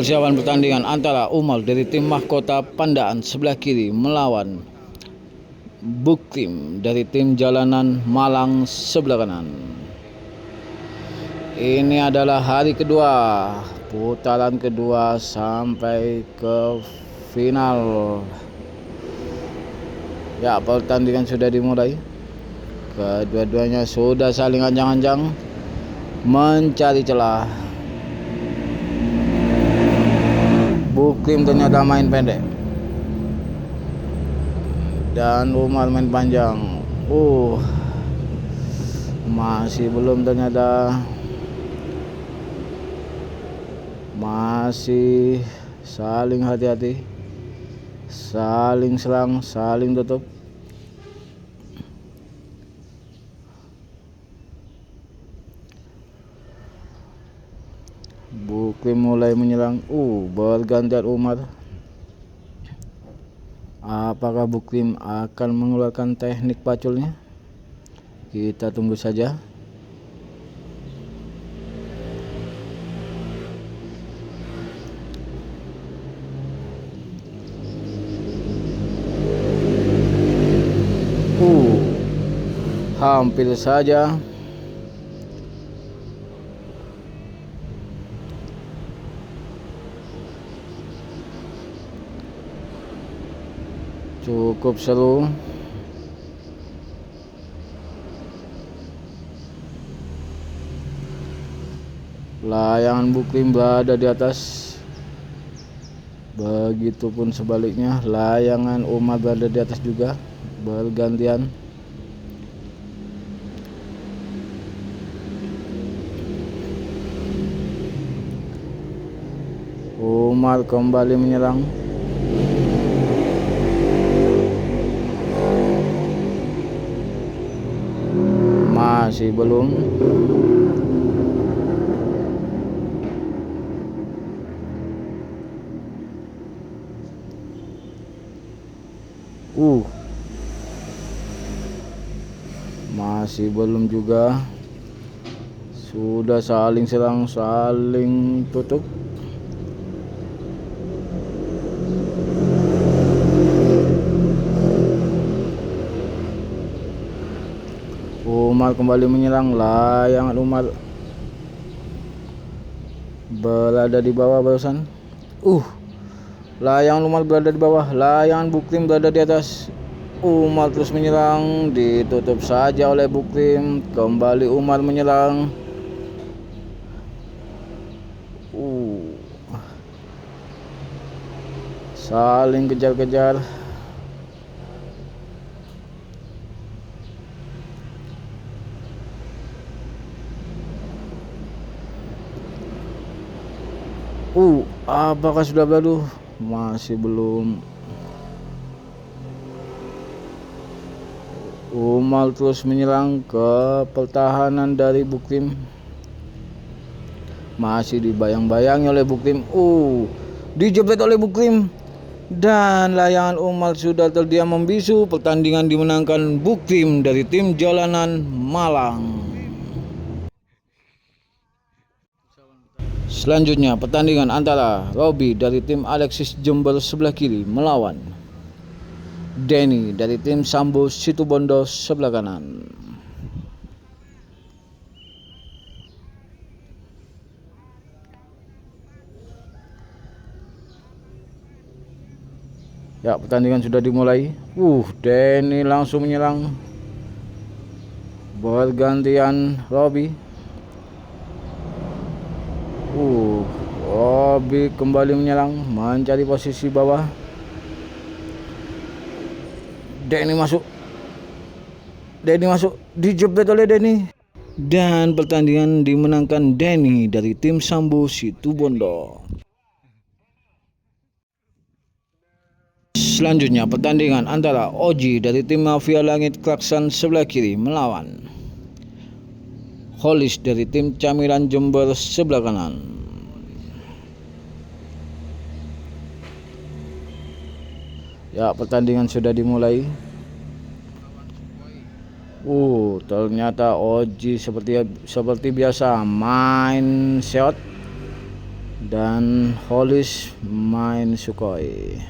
Persiapan pertandingan antara Umal dari tim Mahkota Pandaan sebelah kiri melawan Buktim dari tim Jalanan Malang sebelah kanan. Ini adalah hari kedua, putaran kedua sampai ke final. Ya, pertandingan sudah dimulai. Kedua-duanya sudah saling anjang-anjang mencari celah. Buktim ternyata main pendek dan Umar main panjang. Masih belum ternyata. Masih saling hati-hati, saling serang, saling tutup. Buktim mulai menyerang. Bergantian Umar. Apakah Buktim akan mengeluarkan teknik paculnya? Kita tunggu saja. Hampir saja. Cukup seru. Layangan Buktim berada di atas. Begitupun sebaliknya, layangan Umar berada di atas juga. Bergantian. Umar kembali menyerang. Masih belum. Masih belum juga. Sudah saling serang, saling tutup. Umar kembali menyerang. Layangan Umar berada di bawah barusan. Layangan Umar berada di bawah. Layangan Buktim berada di atas. Umar terus menyerang. Ditutup saja oleh Buktim. Kembali Umar menyerang. Saling kejar-kejar. Apakah sudah berlalu? Masih belum. Umar terus menyerang ke pertahanan dari Buktim. Masih dibayang-bayangi oleh Buktim. Dijebret oleh Buktim. Dan layangan Umar sudah terdiam membisu. Pertandingan dimenangkan Buktim dari tim Jalanan Malang. Selanjutnya pertandingan antara Robi dari tim Alexis Jember sebelah kiri melawan Denny dari tim Sambo Situbondo sebelah kanan. Ya, pertandingan sudah dimulai. Denny langsung menyerang. Bergantian Robi. Robi kembali menyerang, mencari posisi bawah. Denny masuk, dijebret oleh Denny. Dan pertandingan dimenangkan Denny dari tim Sambo Situbondo. Selanjutnya pertandingan antara Oji dari tim Mafia Langit Klakson sebelah kiri melawan Holis dari tim Camilan Jember sebelah kanan. Ya, pertandingan sudah dimulai. Ternyata Oji seperti biasa main shot. dan Hollis main Sukhoi.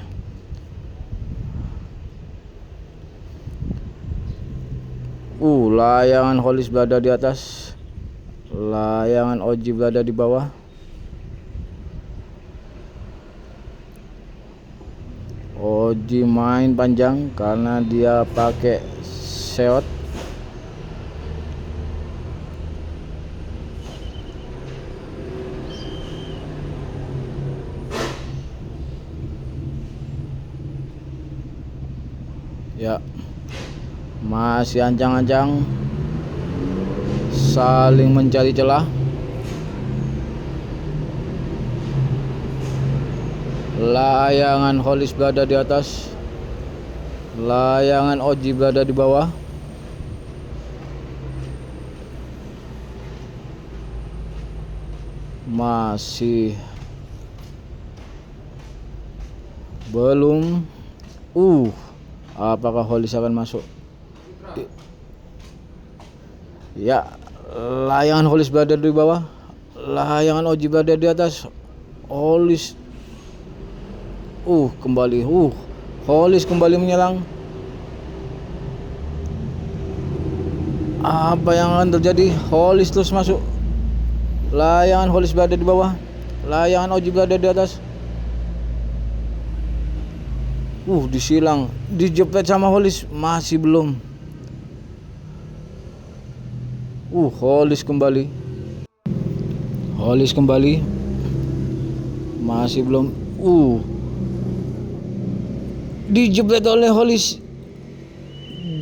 Layangan Hollis berada di atas, layangan Oji berada di bawah. Oji main panjang karena dia pakai shot. Ya, masih ancang-ancang saling mencari celah. Layangan Hollis berada di atas, layangan Oji berada di bawah. Masih belum. Apakah Hollis akan masuk? Ya, layangan Hollis berada di bawah, layangan Oji berada di atas. Hollis kembali. Hollis kembali menyerang. Apa yang akan terjadi? Hollis terus masuk. Layangan Hollis berada di bawah, layangan Oji berada di atas. Disilang, dijepret sama Hollis, masih belum. Hollis kembali. Hollis kembali, masih belum. Dijepret oleh Hollis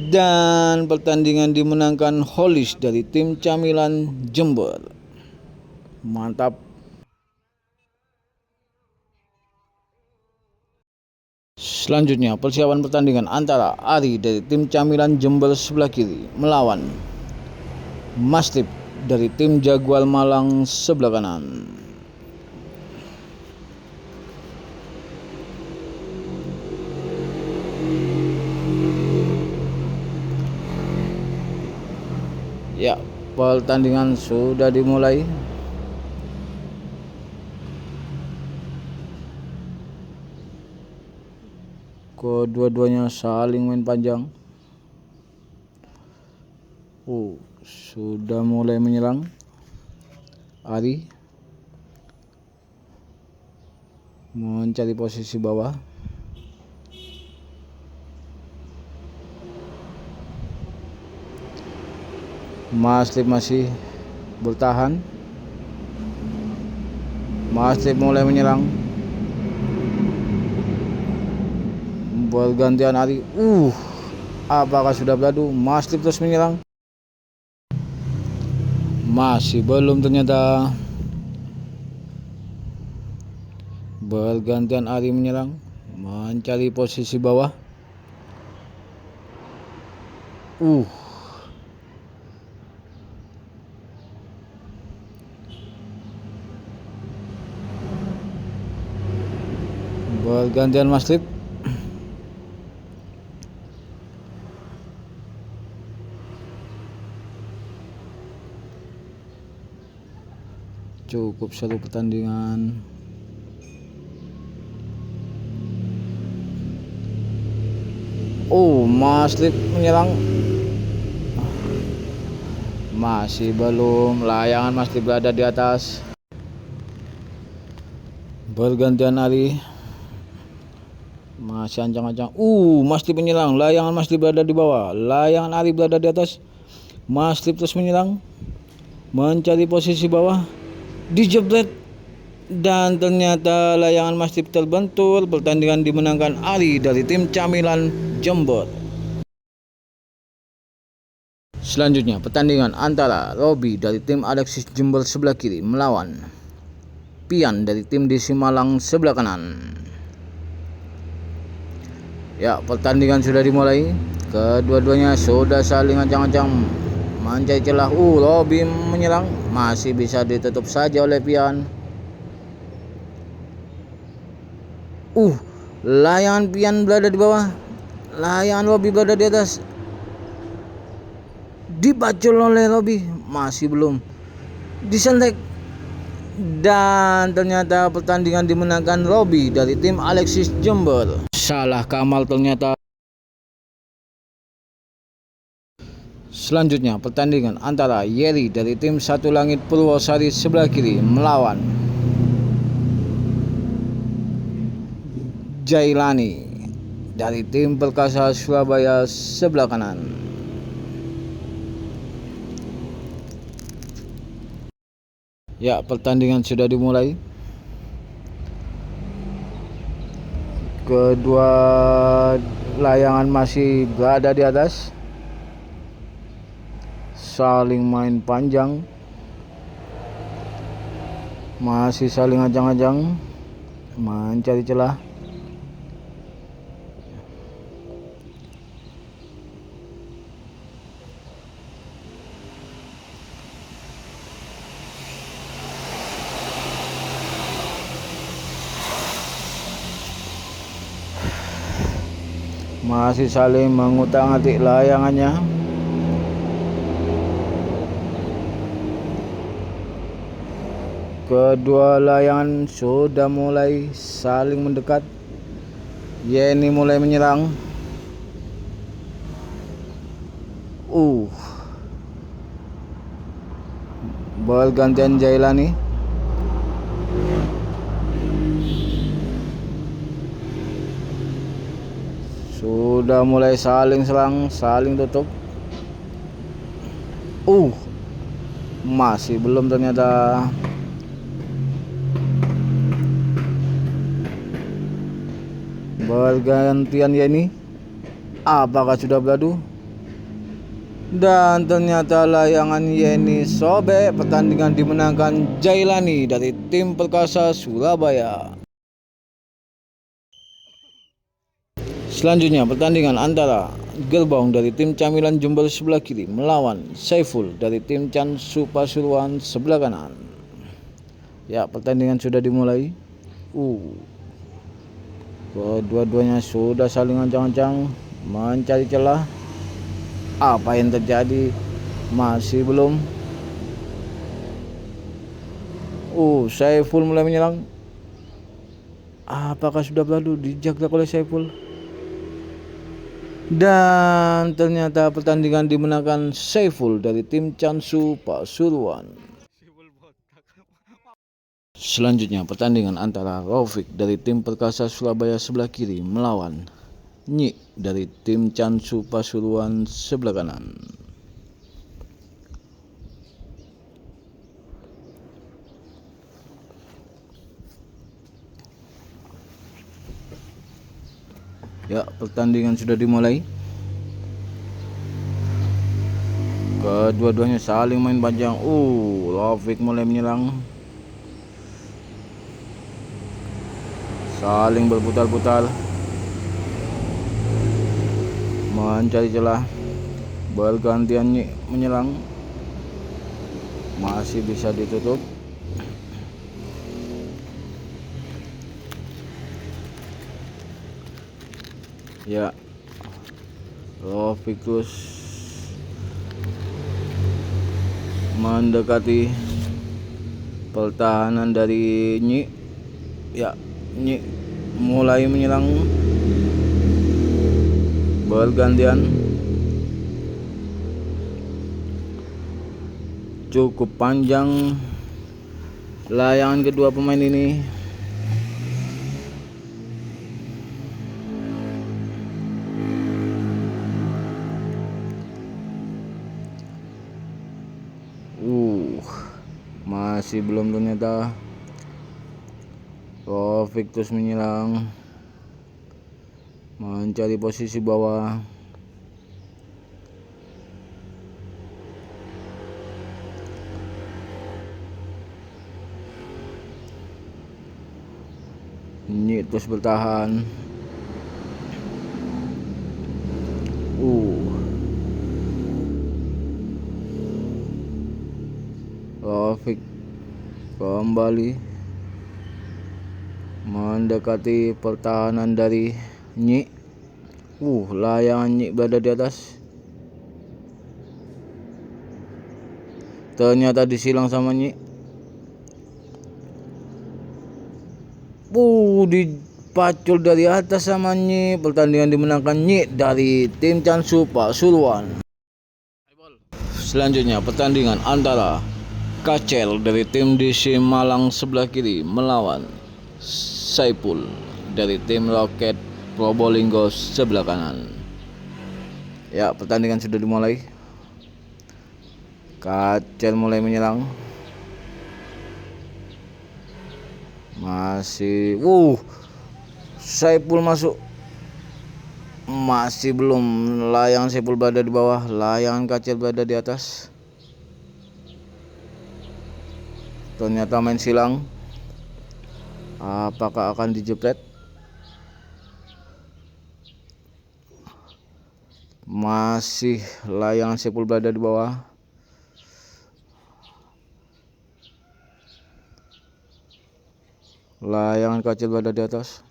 dan pertandingan dimenangkan Hollis dari tim Camilan Jember. Mantap. Selanjutnya persiapan pertandingan antara Ari dari tim Camilan Jember sebelah kiri melawan Mastip dari tim Jaguar Malang sebelah kanan. Ya, pertandingan sudah dimulai. Kedua-duanya saling main panjang. Sudah mulai menyerang. Ari mencari posisi bawah. Mastip masih bertahan. Mastip mulai menyerang. Bergantian Ari. Apakah sudah beradu? Mastip terus menyerang. Masih belum ternyata. Bergantian Ari menyerang, mencari posisi bawah. Bergantian Mastip. Cukup seru pertandingan. Mastip menyerang. Masih belum. Layangan Mastip berada di atas. Bergantian Ari. Masih ancang-ancang. Mastip menyerang. Layangan Mastip berada di bawah. Layangan Ari berada di atas. Mastip terus menyerang, mencari posisi bawah. Dijebret dan ternyata layangan Mastip terbentur. Pertandingan dimenangkan Ari dari tim Camilan Jember. Selanjutnya pertandingan antara Robi dari tim Alexis Jember sebelah kiri melawan Pian dari tim DC Malang sebelah kanan. Ya, pertandingan sudah dimulai. Kedua-duanya sudah saling ancang-ancang mencari celah. Robi menyerang, masih bisa ditutup saja oleh Pian. Layangan Pian berada di bawah, layangan Robi berada di atas. Dibacul oleh Robi, masih belum. Disentek, Dan ternyata pertandingan dimenangkan Robi dari tim Alexis Jember. Salah Kamal ternyata. Selanjutnya pertandingan antara Yeri dari tim Satu Langit Purwosari sebelah kiri melawan Jailani dari tim Perkasa Surabaya sebelah kanan. Ya, pertandingan sudah dimulai. Kedua layangan masih berada di atas, saling main panjang, masih saling ajang-ajang, mencari celah. Masih saling mengutak-atik layangannya. Kedua layangan sudah mulai saling mendekat. Yeni mulai menyerang. Bergantian Jailani. Sudah mulai saling serang, saling tutup. Masih belum ternyata. Bergantian Yeni. Apakah sudah beradu? Dan ternyata layangan Yeni sobek. Pertandingan dimenangkan Jailani dari tim Perkasa Surabaya. Selanjutnya pertandingan antara Gerbong dari tim Camilan Jember sebelah kiri melawan Saiful dari tim Cansu Pasuruan sebelah kanan. Ya, pertandingan sudah dimulai. Kedua-duanya sudah saling ancang-ancang mencari celah. Apa yang terjadi? Masih belum. Saiful mulai menyerang. Apakah sudah beradu? Dijaga oleh Saiful. Dan ternyata pertandingan dimenangkan Saiful dari tim Cansu Pasuruan. Selanjutnya pertandingan antara Raufik dari tim Perkasa Surabaya sebelah kiri melawan Nyi dari tim Cansu Pasuruan sebelah kanan. Ya, pertandingan sudah dimulai. Kedua-duanya saling main panjang. Raufik mulai menyerang. Saling berputar-putar mencari celah. Bergantian menyerang. Masih bisa ditutup. Ya, Raufik terus mendekati pertahanan dari Nyi. Ya, Nyi mulai menyerang. Bergantian. Cukup panjang layangan kedua pemain ini. Masih belum ternyata. Raufik terus menyerang, mencari posisi bawah. Ini terus bertahan. Raufik kembali mendekati pertahanan dari Nyi. Layangan Nyi berada di atas. Ternyata disilang sama Nyi. Dipacul dari atas sama Nyi. Pertandingan dimenangkan Nyi dari tim Cansu Pasuruan. Selanjutnya pertandingan antara Kacel dari tim DC Malang sebelah kiri melawan Saipul dari tim Roket Probolinggo sebelah kanan. Ya, pertandingan sudah dimulai. Kacel mulai menyerang. Masih Saipul masuk. Masih belum. Layangan Saipul berada di bawah, layangan Kacel berada di atas. Ternyata main silang. Apakah akan dijepret? Masih layangan Saipul berada di bawah. Layangan Kacel berada di atas.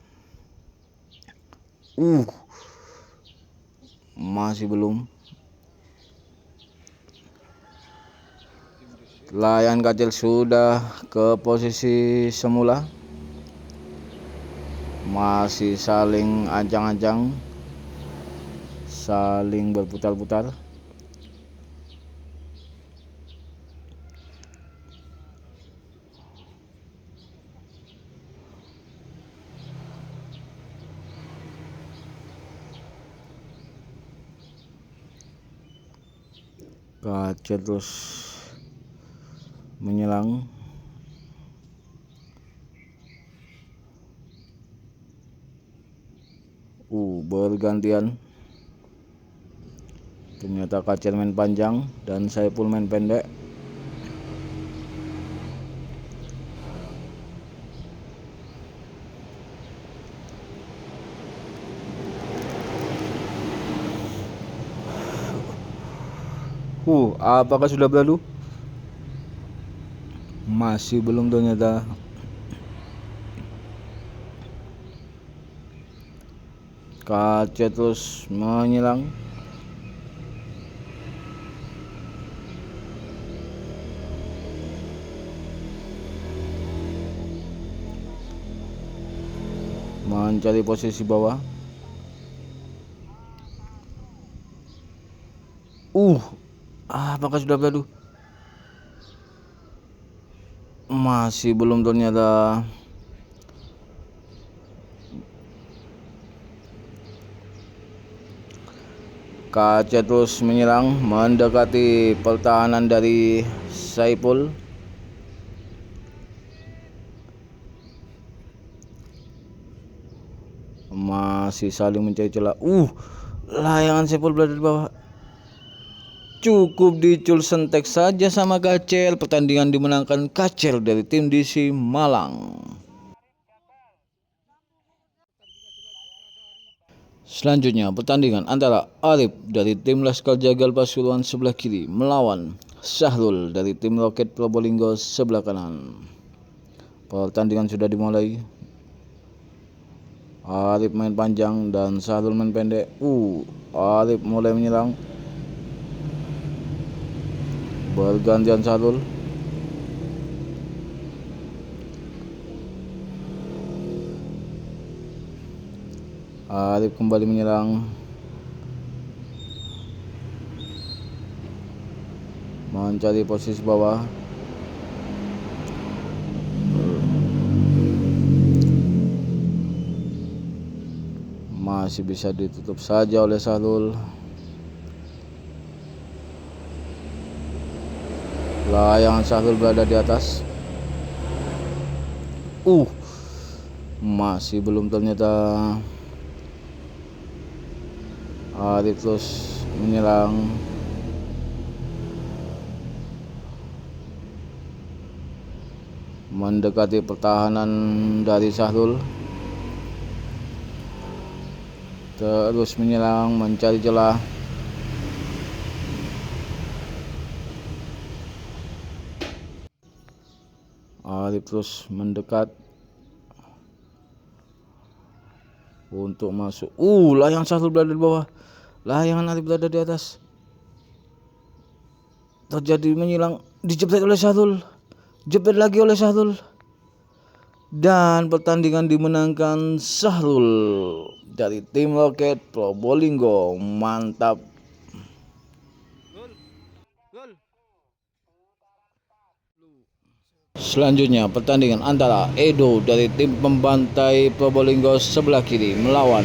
Masih belum. Layangan Kacel sudah ke posisi semula. Masih saling ancang-ancang, saling berputar-putar. Kacel terus menyelang. Bergantian. Ternyata Kacel main panjang dan Saipul main pendek. Apakah sudah berlalu? Masih belum ternyata. Kacel terus menyelang. Mencari posisi bawah. Apakah sudah berlalu? Masih belum ternyata. Kacel terus menyerang mendekati pertahanan dari Saipul. Masih saling mencari celah. Layangan Saipul berada di bawah. Cukup dicul sentek saja sama Kacel. Pertandingan dimenangkan Kacel dari tim DC Malang. Selanjutnya pertandingan antara Arif dari tim Laskar Jagal Pasuruan sebelah kiri melawan Syahrul dari tim Roket Probolinggo sebelah kanan. Pertandingan sudah dimulai. Arif main panjang dan Syahrul main pendek. Arif mulai menyerang. Bergantian Syahrul. Arif kembali menyerang. Mencari posisi bawah. Masih bisa ditutup saja oleh Syahrul. Layangan Syahrul berada di atas. Masih belum ternyata. Arif terus menyerang. Mendekati pertahanan dari Syahrul. Terus menyerang, mencari celah. Arif terus mendekat untuk masuk. Layangan Syahrul berada di bawah. Layangan Arif berada di atas. Terjadi menyilang. Dijepret oleh Syahrul. Jepret lagi oleh Syahrul. Dan pertandingan dimenangkan Sahrul dari tim Loket Probolinggo. Mantap. Selanjutnya pertandingan antara Edo dari tim pembantai Probolinggo sebelah kiri melawan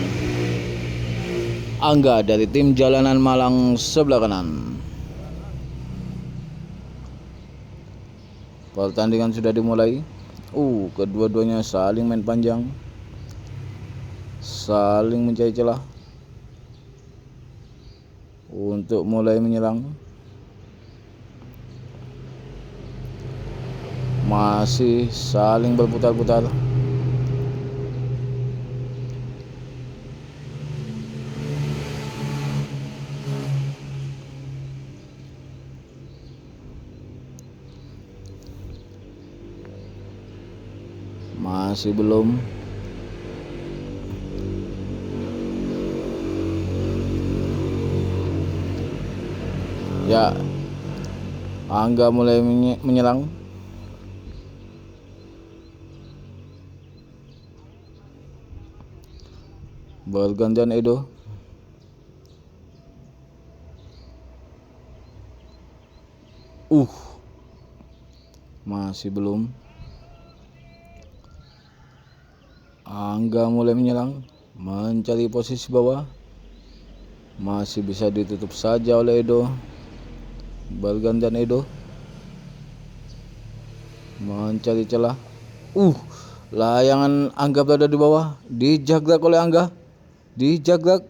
Angga dari tim Jalanan Malang sebelah kanan. Pertandingan sudah dimulai. Kedua-duanya saling main panjang, saling mencari celah untuk mulai menyerang. Masih saling berputar-putar. Masih belum. Ya, Angga mulai menyerang. Bergantian Edo. Masih belum. Angga mulai menyerang, mencari posisi bawah. Masih bisa ditutup saja oleh Edo. Bergantian Edo mencari celah. Layangan Angga berada di bawah, dijagrak oleh Angga. Dijagrak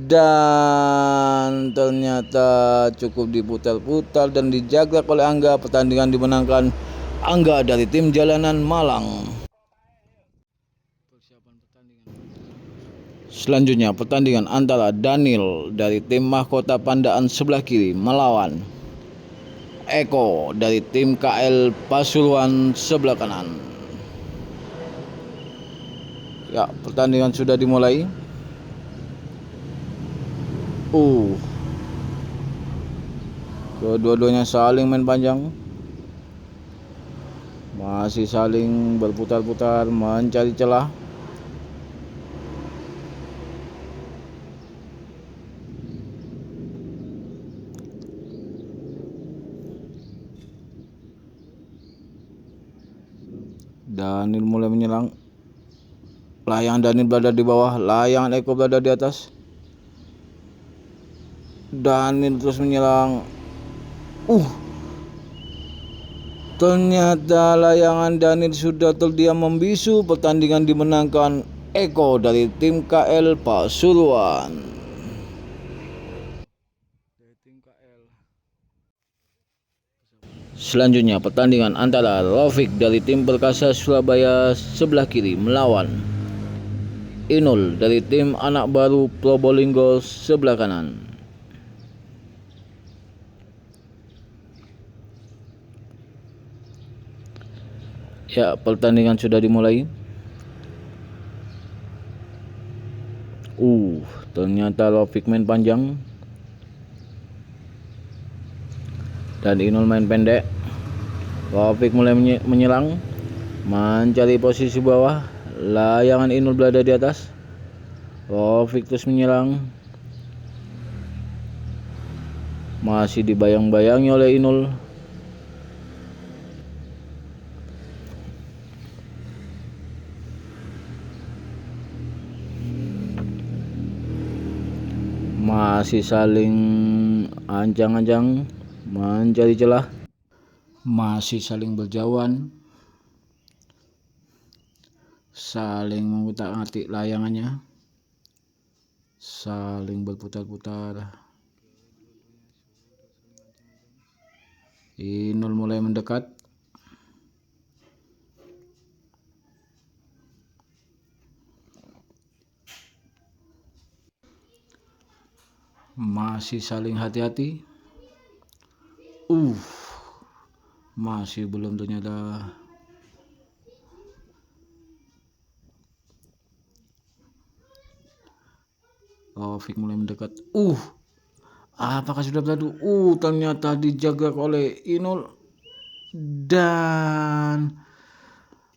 dan ternyata cukup diputar-putar dan dijagrak oleh Angga. Pertandingan dimenangkan Angga dari tim Jalanan Malang. Selanjutnya pertandingan antara Daniel dari tim Mahkota Pandaan sebelah kiri melawan Eko dari tim KL Pasuruan sebelah kanan. Ya, pertandingan sudah dimulai. Kedua-duanya saling main panjang, masih saling berputar-putar mencari celah. Daniel mulai menyerang. Layangan Daniel berada di bawah, layangan Eko berada di atas. Daniel terus menyerang. Ternyata layangan Daniel sudah terdiam membisu. Pertandingan dimenangkan Eko dari tim KL Pasuruan. Selanjutnya pertandingan antara Rafiq dari tim Perkasa Surabaya sebelah kiri melawan Inul dari tim Anak Baru Probolinggo sebelah kanan. Ya, pertandingan sudah dimulai. Ternyata Rafiq main panjang dan Inul main pendek. Rafiq mulai menyerang, mencari posisi bawah. Layangan Inul berada di atas. Rafiq terus menyerang, masih dibayang-bayangi oleh Inul. Masih saling ancang-ancang mencari celah, masih saling berjauhan, saling mengutak-atik layangannya, saling berputar-putar. Inul mulai mendekat. Masih saling hati-hati. Masih belum ternyata. Rafiq mulai mendekat. Apakah sudah beradu? Ternyata dijaga oleh Inul dan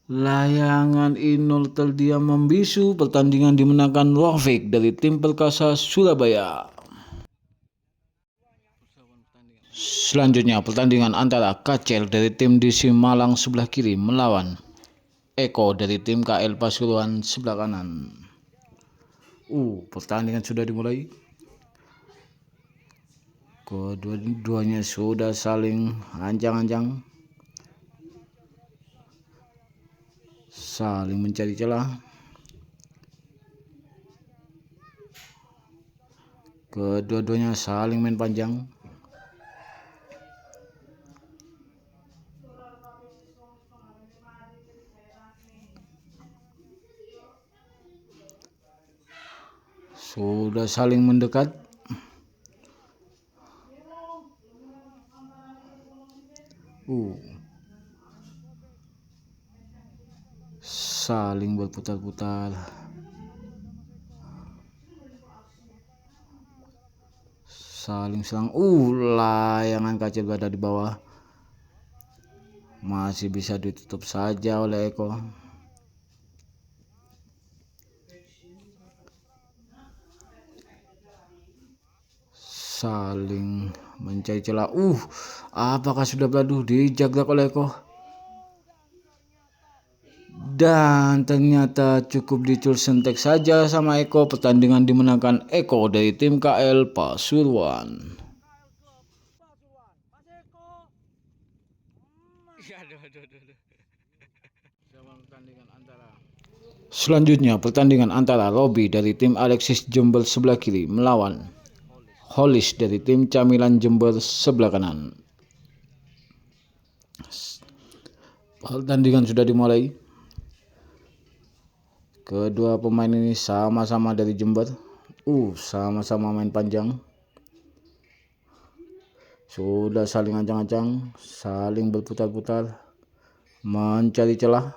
layangan Inul terdiam membisu. Pertandingan dimenangkan Rafiq dari tim Perkasa Surabaya. Selanjutnya pertandingan antara Kacel dari tim DC Malang sebelah kiri melawan Eko dari tim KL Pasuruan sebelah kanan. Pertandingan sudah dimulai. Kedua-duanya sudah saling ancang-ancang, saling mencari celah. Kedua-duanya saling main panjang. Sudah saling mendekat. Saling berputar-putar. Saling serang. Layangan Kacil berada di bawah. Masih bisa ditutup saja oleh Eko. Saling mencari celah. Apakah sudah beradu? Dijaga oleh Eko. Dan ternyata cukup dicul sentek saja sama Eko. Pertandingan dimenangkan Eko dari tim KL Pasuruan. Selanjutnya pertandingan antara Robi dari tim Alexis Jember sebelah kiri melawan Holis dari tim Camilan Jember sebelah kanan. Pertandingan sudah dimulai. Kedua pemain ini sama-sama dari Jember. Sama-sama main panjang. Sudah saling ancang-ancang, saling berputar-putar, mencari celah.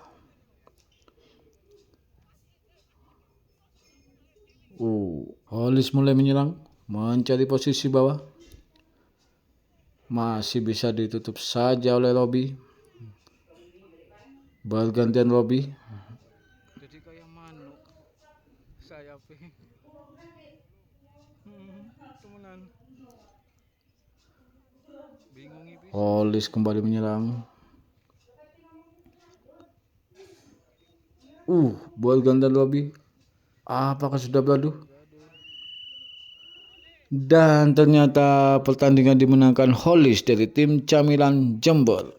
Holis mulai menyerang, mencari posisi bawah. Masih bisa ditutup saja oleh Robi. Bergantian Robi. Jadi kayak manuk sayapnya. Temenan. Holis kembali menyerang. Bergantian Robi. Apakah sudah beradu? Dan ternyata pertandingan dimenangkan Holis dari tim Camilan Jember.